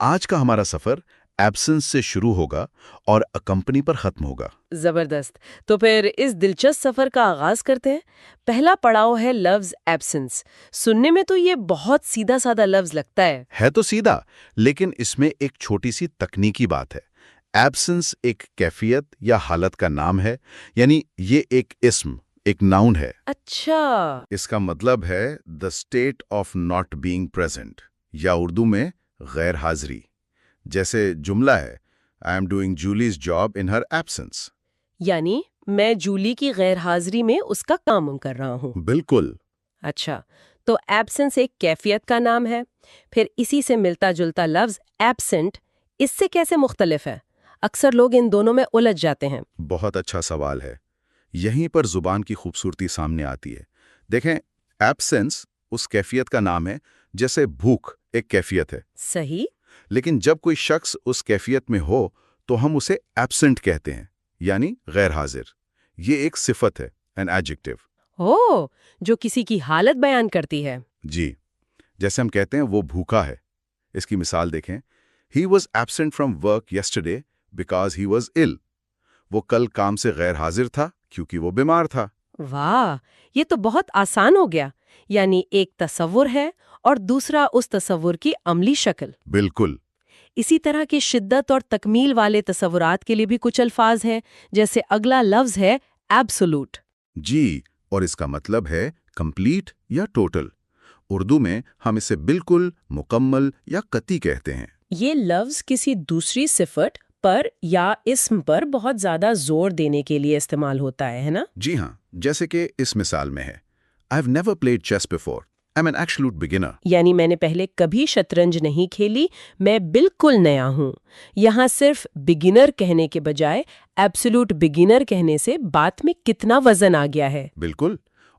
آج کا ہمارا سفر ایبسنس سے شروع ہوگا اور اکمپنی پر ختم ہوگا۔ زبردست۔ تو پھر اس دلچسپ سفر کا آغاز کرتے ہیں۔ پہلا پڑاؤ ہے لفظ ایبسنس۔ سننے میں تو یہ بہت سیدھا سادہ لفظ لگتا ہے۔ ہے تو سیدھا، لیکن اس میں ایک چھوٹی سی تکنیکی بات ہے۔ ایبسنس ایک کیفیت یا حالت کا نام ہے، یعنی یہ ایک اسم، ایک ناؤن ہے۔ اچھا۔ اس کا مطلب ہے the state of not being present، یا اردو میں غیر حاضری۔ جیسے جملہ ہے I am doing Julie's job in her absence۔ یعنی میں جولی کی غیر حاضری میں اس کا کام کر رہا ہوں۔ بالکل۔ اچھا، تو ایبسنس ایک کیفیت کا نام ہے۔ پھر اسی سے ملتا جلتا لفظ ایبسنٹ اس سے کیسے مختلف ہے؟ اکثر لوگ ان دونوں میں الجھ جاتے ہیں۔ بہت اچھا سوال ہے۔ یہیں پر زبان کی خوبصورتی سامنے آتی ہے۔ دیکھیں، ایبسنس اس کیفیت کا نام ہے جیسے بھوک ایک کیفیت ہے۔ صحیح۔ لیکن جب کوئی شخص اس کیفیت میں ہو تو ہم اسے ایبسنٹ کہتے ہیں، یعنی غیر حاضر۔ یہ ایک صفت ہے، an adjective۔ او، جو کسی کی حالت بیان کرتی ہے۔ جی، جیسے ہم کہتے ہیں وہ بھوکا ہے۔ اس کی مثال دیکھیں، he was absent from work yesterday because he was ill۔ وہ کل کام سے غیر حاضر تھا کیونکہ وہ بیمار تھا۔ واہ، یہ تو بہت آسان ہو گیا۔ یعنی ایک تصور ہے اور دوسرا اس تصور کی عملی شکل۔ بالکل۔ اسی طرح کے شدت اور تکمیل والے تصورات کے لیے بھی کچھ الفاظ ہیں، جیسے اگلا لفظ ہے ایبسولوٹ۔ جی، اور اس کا مطلب ہے کمپلیٹ یا ٹوٹل۔ اردو میں ہم اسے بالکل، مکمل یا قطعی کہتے ہیں۔ یہ لفظ کسی دوسری صفت پر یا اسم پر بہت زیادہ زور دینے کے لیے استعمال ہوتا ہے نا؟ جی ہاں، جیسے کہ اس مثال میں ہے I've never played chess before. I'm an absolute beginner۔ یعنی میں نے پہلے کبھی شطرنج نہیں کھیلی، میں بالکل نیا ہوں۔ یہاں صرف بگنر کہنے کے بجائے ایبسولوٹ بگنر کہنے سے بات میں کتنا وزن آ گیا ہے۔ بالکل۔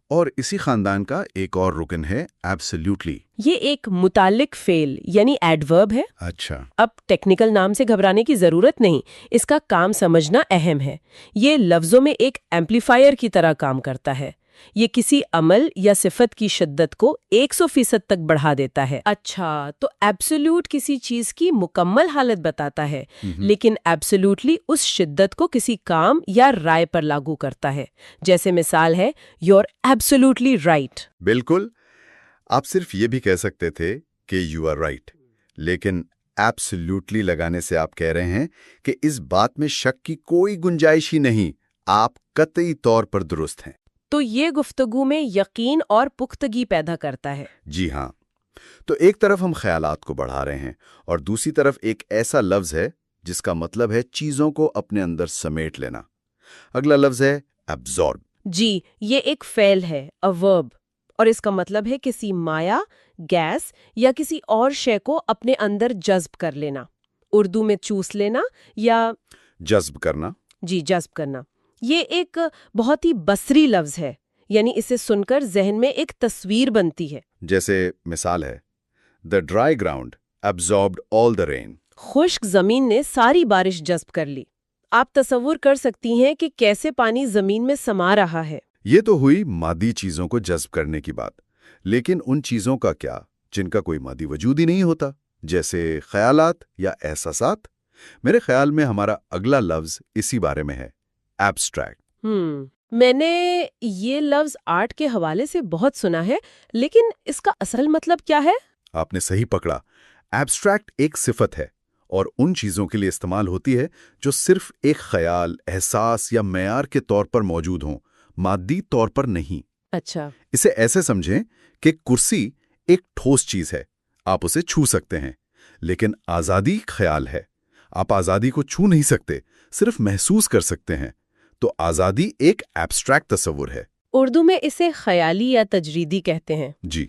اور اسی خاندان کا ایک اور رکن ہے ایبسلیوٹلی۔ یہ ایک متعلق فعل یعنی ایڈورب ہے۔ اچھا۔ اب ٹیکنیکل نام سے گھبرانے کی ضرورت نہیں، اس کا کام سمجھنا اہم ہے۔ یہ لفظوں میں ایک ایمپلیفائر کی طرح کام کرتا ہے۔ یہ کسی عمل یا صفت کی شدت کو 100% تک بڑھا دیتا ہے۔ اچھا، تو ایبسولوٹ کسی چیز کی مکمل حالت بتاتا ہے، لیکن ایبسولوٹلی اس شدت کو کسی کام یا رائے پر لاگو کرتا ہے۔ جیسے مثال ہے یو آر ایبسولوٹلی رائٹ۔ بالکل۔ آپ صرف یہ بھی کہہ سکتے تھے کہ یو آر رائٹ، لیکن ایبسلیوٹلی لگانے سے آپ کہہ رہے ہیں کہ اس بات میں شک کی کوئی گنجائش ہی نہیں، آپ قطعی طور پر درست ہیں۔ تو یہ گفتگو میں یقین اور پختگی پیدا کرتا ہے۔ جی ہاں۔ تو ایک طرف ہم خیالات کو بڑھا رہے ہیں اور دوسری طرف ایک ایسا لفظ ہے جس کا مطلب ہے چیزوں کو اپنے اندر سمیٹ لینا۔ اگلا لفظ ہے absorb۔ جی، یہ ایک فعل ہے، a verb، اور اس کا مطلب ہے کسی مائع، گیس یا کسی اور شے کو اپنے اندر جذب کر لینا۔ اردو میں چوس لینا یا جذب کرنا۔ جی، جذب کرنا۔ یہ ایک بہت ہی بصری لفظ ہے، یعنی اسے سن کر ذہن میں ایک تصویر بنتی ہے۔ جیسے مثال ہے The dry ground absorbed all the rain۔ خشک زمین نے ساری بارش جذب کر لی۔ آپ تصور کر سکتی ہیں کہ کیسے پانی زمین میں سما رہا ہے۔ یہ تو ہوئی مادی چیزوں کو جذب کرنے کی بات، لیکن ان چیزوں کا کیا جن کا کوئی مادی وجود ہی نہیں ہوتا، جیسے خیالات یا احساسات؟ میرے خیال میں ہمارا اگلا لفظ اسی بارے میں ہے، ایبسٹریکٹ۔ میں نے یہ لفظ آرٹ کے حوالے سے بہت سنا ہے، لیکن اس کا اصل مطلب کیا ہے؟ آپ نے صحیح پکڑا۔ ایبسٹریکٹ ایک صفت ہے اور ان چیزوں کے لیے استعمال ہوتی ہے جو صرف ایک خیال، احساس یا معیار کے طور پر موجود ہوں، مادی طور پر نہیں۔ اچھا۔ اسے ایسے سمجھیں کہ کرسی ایک ٹھوس چیز ہے، آپ اسے چھو سکتے ہیں، لیکن آزادی خیال ہے، آپ آزادی کو چھو نہیں سکتے، صرف محسوس کر سکتے ہیں۔ تو آزادی ایک ایبسٹریکٹ تصور ہے۔ اردو میں اسے خیالی یا تجریدی کہتے ہیں۔ جی۔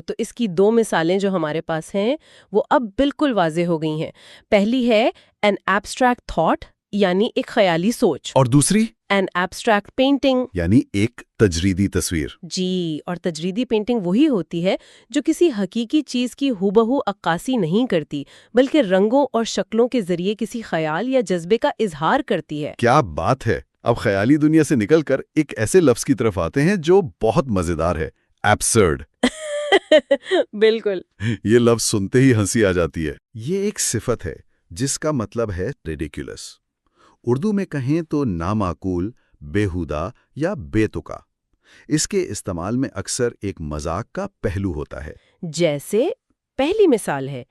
تو اس کی دو مثالیں جو ہمارے پاس ہیں وہ اب بالکل واضح ہو گئی ہیں۔ پہلی ہے an abstract thought، یعنی ایک خیالی سوچ، اور دوسری an abstract painting، یعنی ایک تجریدی تصویر۔ جی، اور تجریدی پینٹنگ وہی ہوتی ہے جو کسی حقیقی چیز کی ہو عکاسی نہیں کرتی، بلکہ رنگوں اور شکلوں کے ذریعے کسی خیال یا جذبے کا اظہار کرتی ہے۔ کیا بات ہے! اب خیالی دنیا سے نکل کر ایک ایسے لفظ کی طرف آتے ہیں جو بہت مزیدار ہے، ایبسرڈ۔ بالکل. یہ لفظ سنتے ہی ہنسی آ جاتی ہے. یہ ایک صفت ہے جس کا مطلب ہے ریڈیکولس. اردو میں کہیں تو نامعقول، بیہودہ یا بے تکا. اس کے استعمال میں اکثر ایک مذاق کا پہلو ہوتا ہے. جیسے پہلی مثال ہے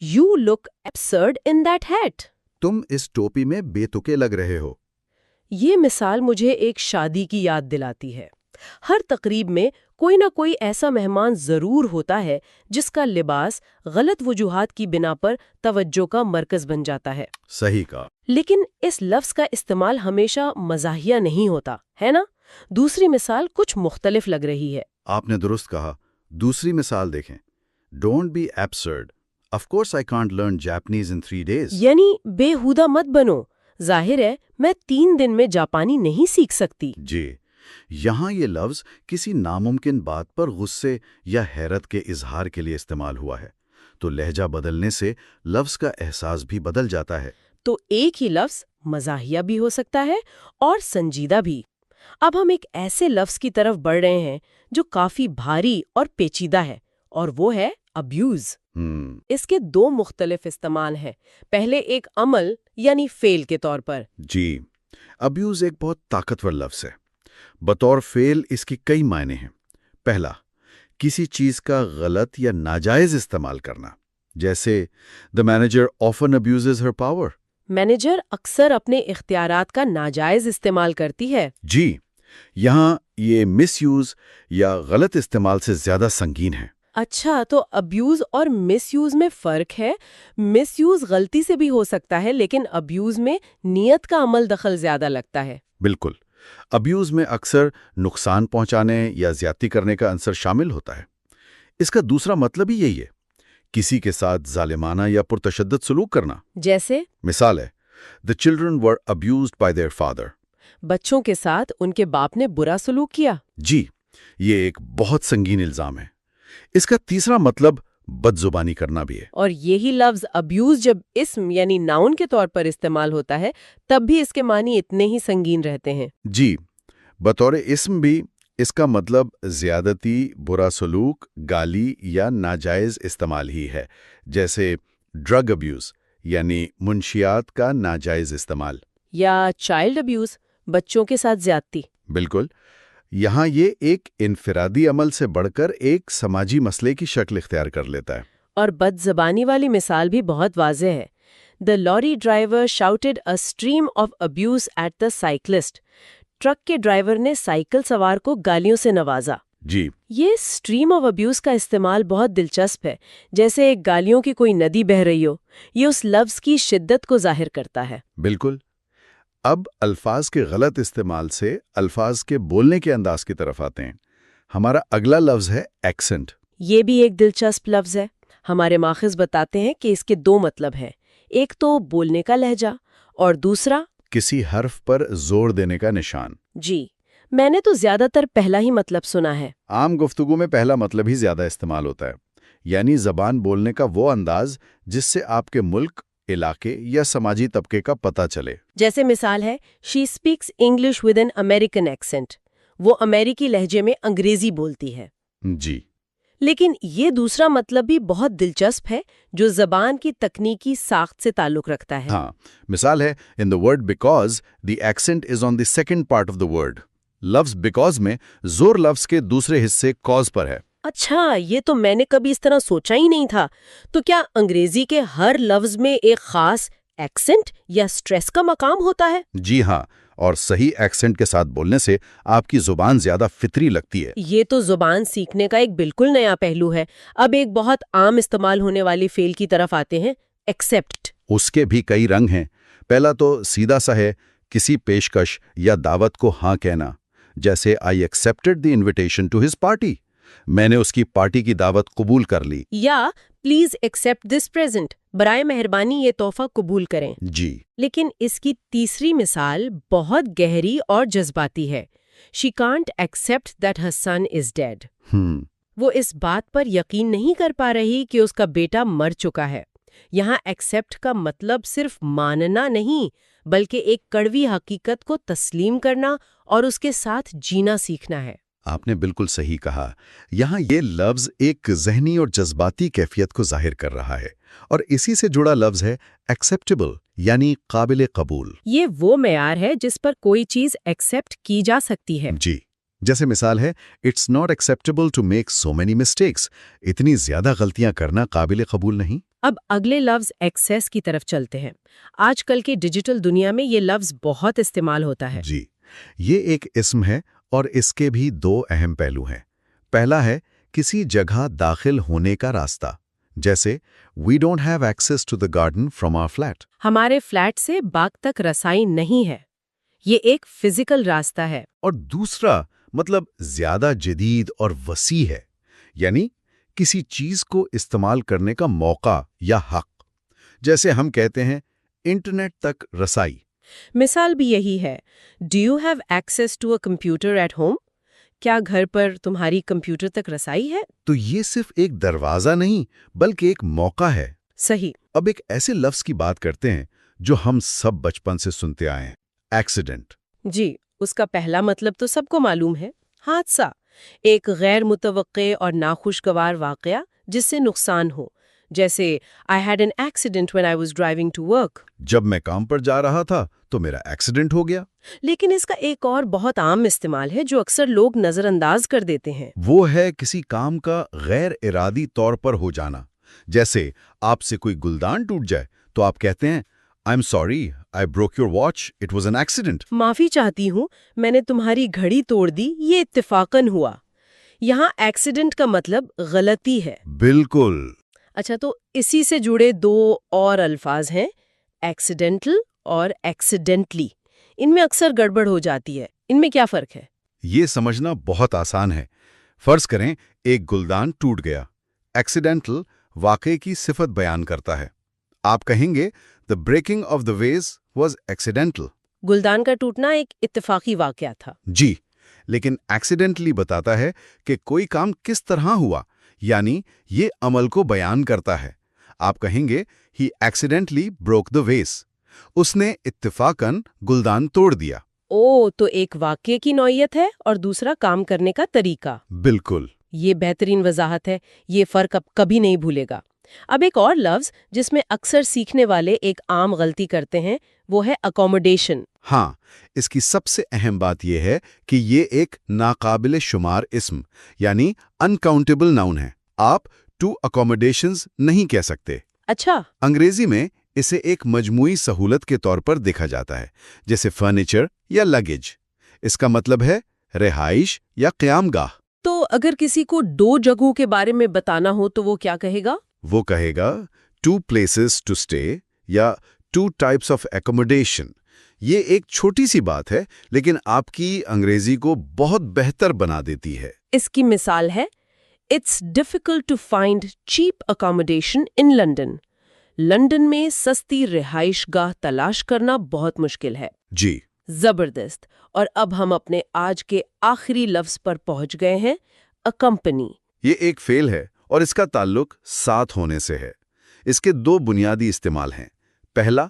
"You look absurd in that hat." تم اس ٹوپی میں بے تکے لگ رہے ہو. یہ مثال مجھے ایک شادی کی یاد دلاتی ہے. ہر تقریب میں کوئی نہ کوئی ایسا مہمان ضرور ہوتا ہے جس کا لباس غلط وجوہات کی بنا پر توجہ کا مرکز بن جاتا ہے. صحیح کہا. لیکن اس لفظ کا استعمال ہمیشہ مزاحیہ نہیں ہوتا ہے نا. دوسری مثال کچھ مختلف لگ رہی ہے. آپ نے درست کہا. دوسری مثال دیکھیں. Don't be absurd. Of course I can't learn Japanese in 3 days. یعنی بےہودہ مت بنو. ظاہر ہے میں 3 دن میں جاپانی نہیں سیکھ سکتی. جی. یہاں یہ لفظ کسی ناممکن بات پر غصے یا حیرت کے اظہار کے لیے استعمال ہوا ہے. تو لہجہ بدلنے سے لفظ کا احساس بھی بدل جاتا ہے. تو ایک ہی لفظ مزاحیہ بھی ہو سکتا ہے اور سنجیدہ بھی. اب ہم ایک ایسے لفظ کی طرف بڑھ رہے ہیں جو کافی بھاری اور پیچیدہ ہے، اور وہ ہے ابیوز. اس کے 2 مختلف استعمال ہیں. پہلے ایک عمل یعنی فعل کے طور پر. جی. ابیوز ایک بہت طاقتور لفظ ہے. بطور فعل اس کی کئی معنی ہیں. پہلا، کسی چیز کا غلط یا ناجائز استعمال کرنا. جیسے the manager often abuses her power. Manager اکثر اپنے اختیارات کا ناجائز استعمال کرتی ہے. جی. یہاں یہ مس یوز یا غلط استعمال سے زیادہ سنگین ہے. اچھا، تو ابیوز اور مس یوز میں فرق ہے. مس یوز غلطی سے بھی ہو سکتا ہے، لیکن ابیوز میں نیت کا عمل دخل زیادہ لگتا ہے. بالکل. ابیوز میں اکثر نقصان پہنچانے یا زیادتی کرنے کا عنصر شامل ہوتا ہے. اس کا دوسرا مطلب ہی یہی ہے، کسی کے ساتھ ظالمانہ یا پرتشدد سلوک کرنا. جیسے مثال ہے The children were abused by their father. بچوں کے ساتھ ان کے باپ نے برا سلوک کیا. جی. یہ ایک بہت سنگین الزام ہے. اس کا تیسرا مطلب بد زبانی کرنا بھی ہے. اور یہی لفظ ابیوز جب اسم یعنی ناؤن کے طور پر استعمال ہوتا ہے تب بھی اس کے معنی اتنے ہی سنگین رہتے ہیں. جی. بطور اسم بھی اس کا مطلب زیادتی، برا سلوک، گالی یا ناجائز استعمال ہی ہے. جیسے ڈرگ ابیوز یعنی منشیات کا ناجائز استعمال. یا چائلڈ ابیوز، بچوں کے ساتھ زیادتی. بالکل. یہاں یہ ایک انفرادی عمل سے بڑھ کر ایک سماجی مسئلے کی شکل اختیار کر لیتا ہے. اور بد زبانی والی مثال بھی بہت واضح ہے. The lorry driver shouted a stream of abuse at the cyclist. Truck کے ڈرائیور نے سائیکل سوار کو گالیوں سے نوازا. جی. یہ اسٹریم آف ابیوز کا استعمال بہت دلچسپ ہے، جیسے ایک گالیوں کی کوئی ندی بہہ رہی ہو. یہ اس لفظ کی شدت کو ظاہر کرتا ہے. بالکل. اب الفاظ کے غلط استعمال سے الفاظ کے بولنے کے انداز کی طرف آتے ہیں. ہمارا اگلا لفظ ہے ایکسنٹ. یہ بھی ایک دلچسپ لفظ ہے. ہمارے ماخذ بتاتے ہیں کہ اس کے 2 مطلب ہیں. ایک تو بولنے کا لہجہ اور دوسرا کسی حرف پر زور دینے کا نشان. جی. میں نے تو زیادہ تر پہلا ہی مطلب سنا ہے. عام گفتگو میں پہلا مطلب ہی زیادہ استعمال ہوتا ہے، یعنی زبان بولنے کا وہ انداز جس سے آپ کے ملک، علاقے یا سماجی طبقے کا پتہ چلے. جیسے مثال ہے She speaks English with an American accent. وہ امریکی لہجے میں انگریزی بولتی ہے. جی. لیکن یہ دوسرا مطلب بھی بہت دلچسپ ہے جو زبان کی تکنیکی ساخت سے تعلق رکھتا ہے. ہاں. مثال ہے In the word because, the accent is on the second part of the word. لفظ because میں زور لفظ کے دوسرے حصے cause پر ہے. اچھا، یہ تو میں نے کبھی اس طرح سوچا ہی نہیں تھا. تو کیا انگریزی کے ہر لفظ میں ایک خاص ایکسنٹ یا سٹریس کا مقام ہوتا ہے؟ جی ہاں، اور صحیح ایکسنٹ کے ساتھ بولنے سے آپ کی زبان زیادہ فطری لگتی ہے. یہ تو زبان سیکھنے کا ایک بالکل نیا پہلو ہے. اب ایک بہت عام استعمال ہونے والی فعل کی طرف آتے ہیں، ایکسیپٹ. اس کے بھی کئی رنگ ہیں. پہلا تو سیدھا سا ہے، کسی پیشکش یا دعوت کو ہاں کہنا. جیسے I accepted the invitation to his party. میں نے اس کی پارٹی کی دعوت قبول کر لی. یا پلیز ایکسیپٹ دس پریزنٹ. برائے مہربانی یہ تحفہ قبول کریں. جی. لیکن اس کی تیسری مثال بہت گہری اور جذباتی ہے. She can't accept that her son is dead. وہ اس بات پر یقین نہیں کر پا رہی کہ اس کا بیٹا مر چکا ہے. یہاں ایکسیپٹ کا مطلب صرف ماننا نہیں، بلکہ ایک کڑوی حقیقت کو تسلیم کرنا اور اس کے ساتھ جینا سیکھنا ہے. آپ نے بالکل صحیح کہا. یہاں یہ لفظ ایک ذہنی اور جذباتی کیفیت کو ظاہر کر رہا ہے، اور اسی سے جڑا لفظ ہے ایکسیپٹیبل، یعنی قابل قبول. یہ وہ معیار ہے جس پر کوئی چیز ایکسیپٹ کی جا سکتی ہے. جی، جیسے مثال ہے it's not acceptable to make so many mistakes. اتنی زیادہ غلطیاں کرنا قابل قبول نہیں. اب اگلے لفظ ایکسیس کی طرف چلتے ہیں. آج کل کی ڈیجیٹل دنیا میں یہ لفظ بہت استعمال ہوتا ہے. جی، یہ ایک اسم ہے اور اس کے بھی دو اہم پہلو ہیں. پہلا ہے کسی جگہ داخل ہونے کا راستہ، جیسے we don't have access to the garden from our flat. ہمارے فلیٹ سے باغ تک رسائی نہیں ہے. یہ ایک فزیکل راستہ ہے. اور دوسرا مطلب زیادہ جدید اور وسیع ہے، یعنی کسی چیز کو استعمال کرنے کا موقع یا حق. جیسے ہم کہتے ہیں انٹرنیٹ تک رسائی. مثال بھی یہی ہے. Do you have access to a computer at home? کیا گھر پر تمہاری کمپیوٹر تک رسائی ہے؟ تو یہ صرف ایک دروازہ نہیں بلکہ ایک موقع ہے. صحیح. اب ایک ایسے لفظ کی بات کرتے ہیں جو ہم سب بچپن سے سنتے آئے ہیں، ایکسیڈنٹ. جی، اس کا پہلا مطلب تو سب کو معلوم ہے، حادثہ. ایک غیر متوقع اور ناخوشگوار واقعہ جس سے نقصان ہو. جیسے I had an accident when I was driving to work. جب میں کام پر جا رہا تھا تو میرا ایکسیڈنٹ ہو گیا. لیکن اس کا ایک اور بہت عام استعمال ہے جو اکثر لوگ نظر انداز کر دیتے ہیں. وہ ہے کسی کام کا غیر ارادی طور پر ہو جانا. جیسے آپ سے کوئی گلدان ٹوٹ جائے تو آپ کہتے ہیں I'm sorry, I broke your watch, it was an accident. معافی چاہتی ہوں، میں نے تمہاری گھڑی توڑ دی، یہ اتفاقاً ہوا. یہاں ایکسیڈنٹ کا مطلب غلطی ہے. بالکل. اچھا، تو اسی سے جڑے دو اور الفاظ ہیں، ایکسیڈنٹل اور ایکسیڈنٹلی. ان میں اکثر گڑبڑ ہو جاتی ہے. ان میں کیا فرق ہے؟ یہ سمجھنا بہت آسان ہے. فرض کریں ایک گلدان ٹوٹ گیا. ایکسیڈنٹل واقعے کی صفت بیان کرتا ہے. آپ کہیں گے The breaking of the vase was accidental. گلدان کا ٹوٹنا ایک اتفاقی واقعہ تھا. جی، لیکن ایکسیڈنٹلی بتاتا ہے کہ کوئی کام کس طرح ہوا، یعنی یہ عمل کو بیان کرتا ہے. آپ کہیں گے He accidentally broke the vase. اس نے اتفاقاً گلدان توڑ دیا. تو ایک واقعے کی نوعیت ہے اور دوسرا کام کرنے کا طریقہ. بالکل. یہ بہترین وضاحت ہے. یہ فرق اب کبھی نہیں بھولے گا. اب ایک اور لفظ جس میں اکثر سیکھنے والے ایک عام غلطی کرتے ہیں وہ ہے اکوموڈیشن. ہاں، اس کی سب سے اہم بات یہ ہے کہ یہ ایک ناقابل شمار اسم یعنی انکاؤنٹیبل ناؤن ہے. آپ ٹو اکوموڈیشنز نہیں کہہ سکتے. اچھا. انگریزی میں اسے ایک مجموعی سہولت کے طور پر دیکھا جاتا ہے، جیسے فرنیچر یا لگیج. اس کا مطلب ہے رہائش یا قیام گاہ. تو اگر کسی کو دو جگہوں کے بارے میں بتانا ہو تو وہ کیا کہے گا؟ وہ کہے گا ٹو پلیسز ٹو اسٹے یا ٹو ٹائپس آف ایکوموڈیشن. یہ ایک چھوٹی سی بات ہے لیکن آپ کی انگریزی کو بہت بہتر بنا دیتی ہے. اس کی مثال ہے It's difficult to find cheap accommodation in London. London میں سستی رہائش گاہ تلاش کرنا بہت مشکل ہے. جی. زبردست. اور اب ہم اپنے آج کے آخری لفظ پر پہنچ گئے ہیں، اکمپنی. یہ ایک فعل ہے اور اس کا تعلق ساتھ ہونے سے ہے. اس کے دو بنیادی استعمال ہیں. پہلا،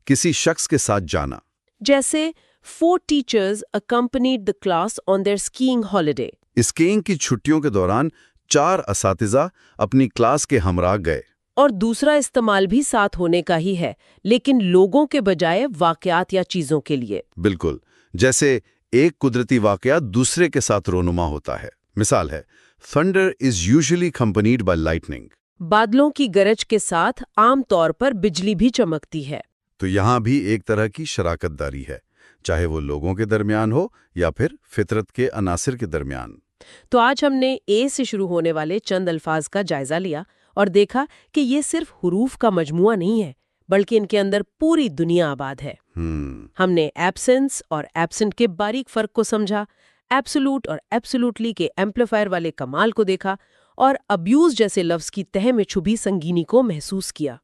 کسی شخص کے ساتھ جانا. جیسے 4 teachers accompanied the class on their skiing holiday. Skiing کی چھٹیوں کے دوران 4 اساتذہ اپنی کلاس کے ہمراہ گئے. اور دوسرا استعمال بھی ساتھ ہونے کا ہی ہے لیکن لوگوں کے بجائے واقعات یا چیزوں کے لیے. بالکل. جیسے ایک قدرتی واقعہ دوسرے کے ساتھ رونما ہوتا ہے. مثال ہے Thunder is usually accompanied by lightning. بادلوں کی گرج کے ساتھ عام طور پر بجلی بھی چمکتی ہے. تو یہاں بھی ایک طرح کی شراکت داری ہے، چاہے وہ لوگوں کے درمیان ہو یا پھر فطرت کے عناصر کے درمیان. تو آج ہم نے اے سے شروع ہونے والے چند الفاظ کا جائزہ لیا اور دیکھا کہ یہ صرف حروف کا مجموعہ نہیں ہے بلکہ ان کے اندر پوری دنیا آباد ہے. ہم نے ایبسنس اور ایبسنٹ کے باریک فرق کو سمجھا، ایبسولوٹ اور ایبسولوٹلی کے ایمپلیفائر والے کمال کو دیکھا اور ابیوز جیسے لفظ کی تہہ میں چھپی سنگینی کو محسوس کیا.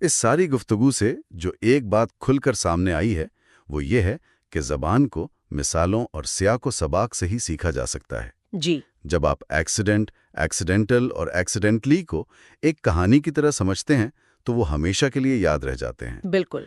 اس ساری گفتگو سے جو ایک بات کھل کر سامنے آئی ہے وہ یہ ہے کہ زبان کو مثالوں اور سیاق و سباق سے ہی سیکھا جا سکتا ہے. جی. جب آپ ایکسیڈنٹ، ایکسیڈنٹل اور ایکسیڈنٹلی کو ایک کہانی کی طرح سمجھتے ہیں تو وہ ہمیشہ کے لیے یاد رہ جاتے ہیں. بالکل.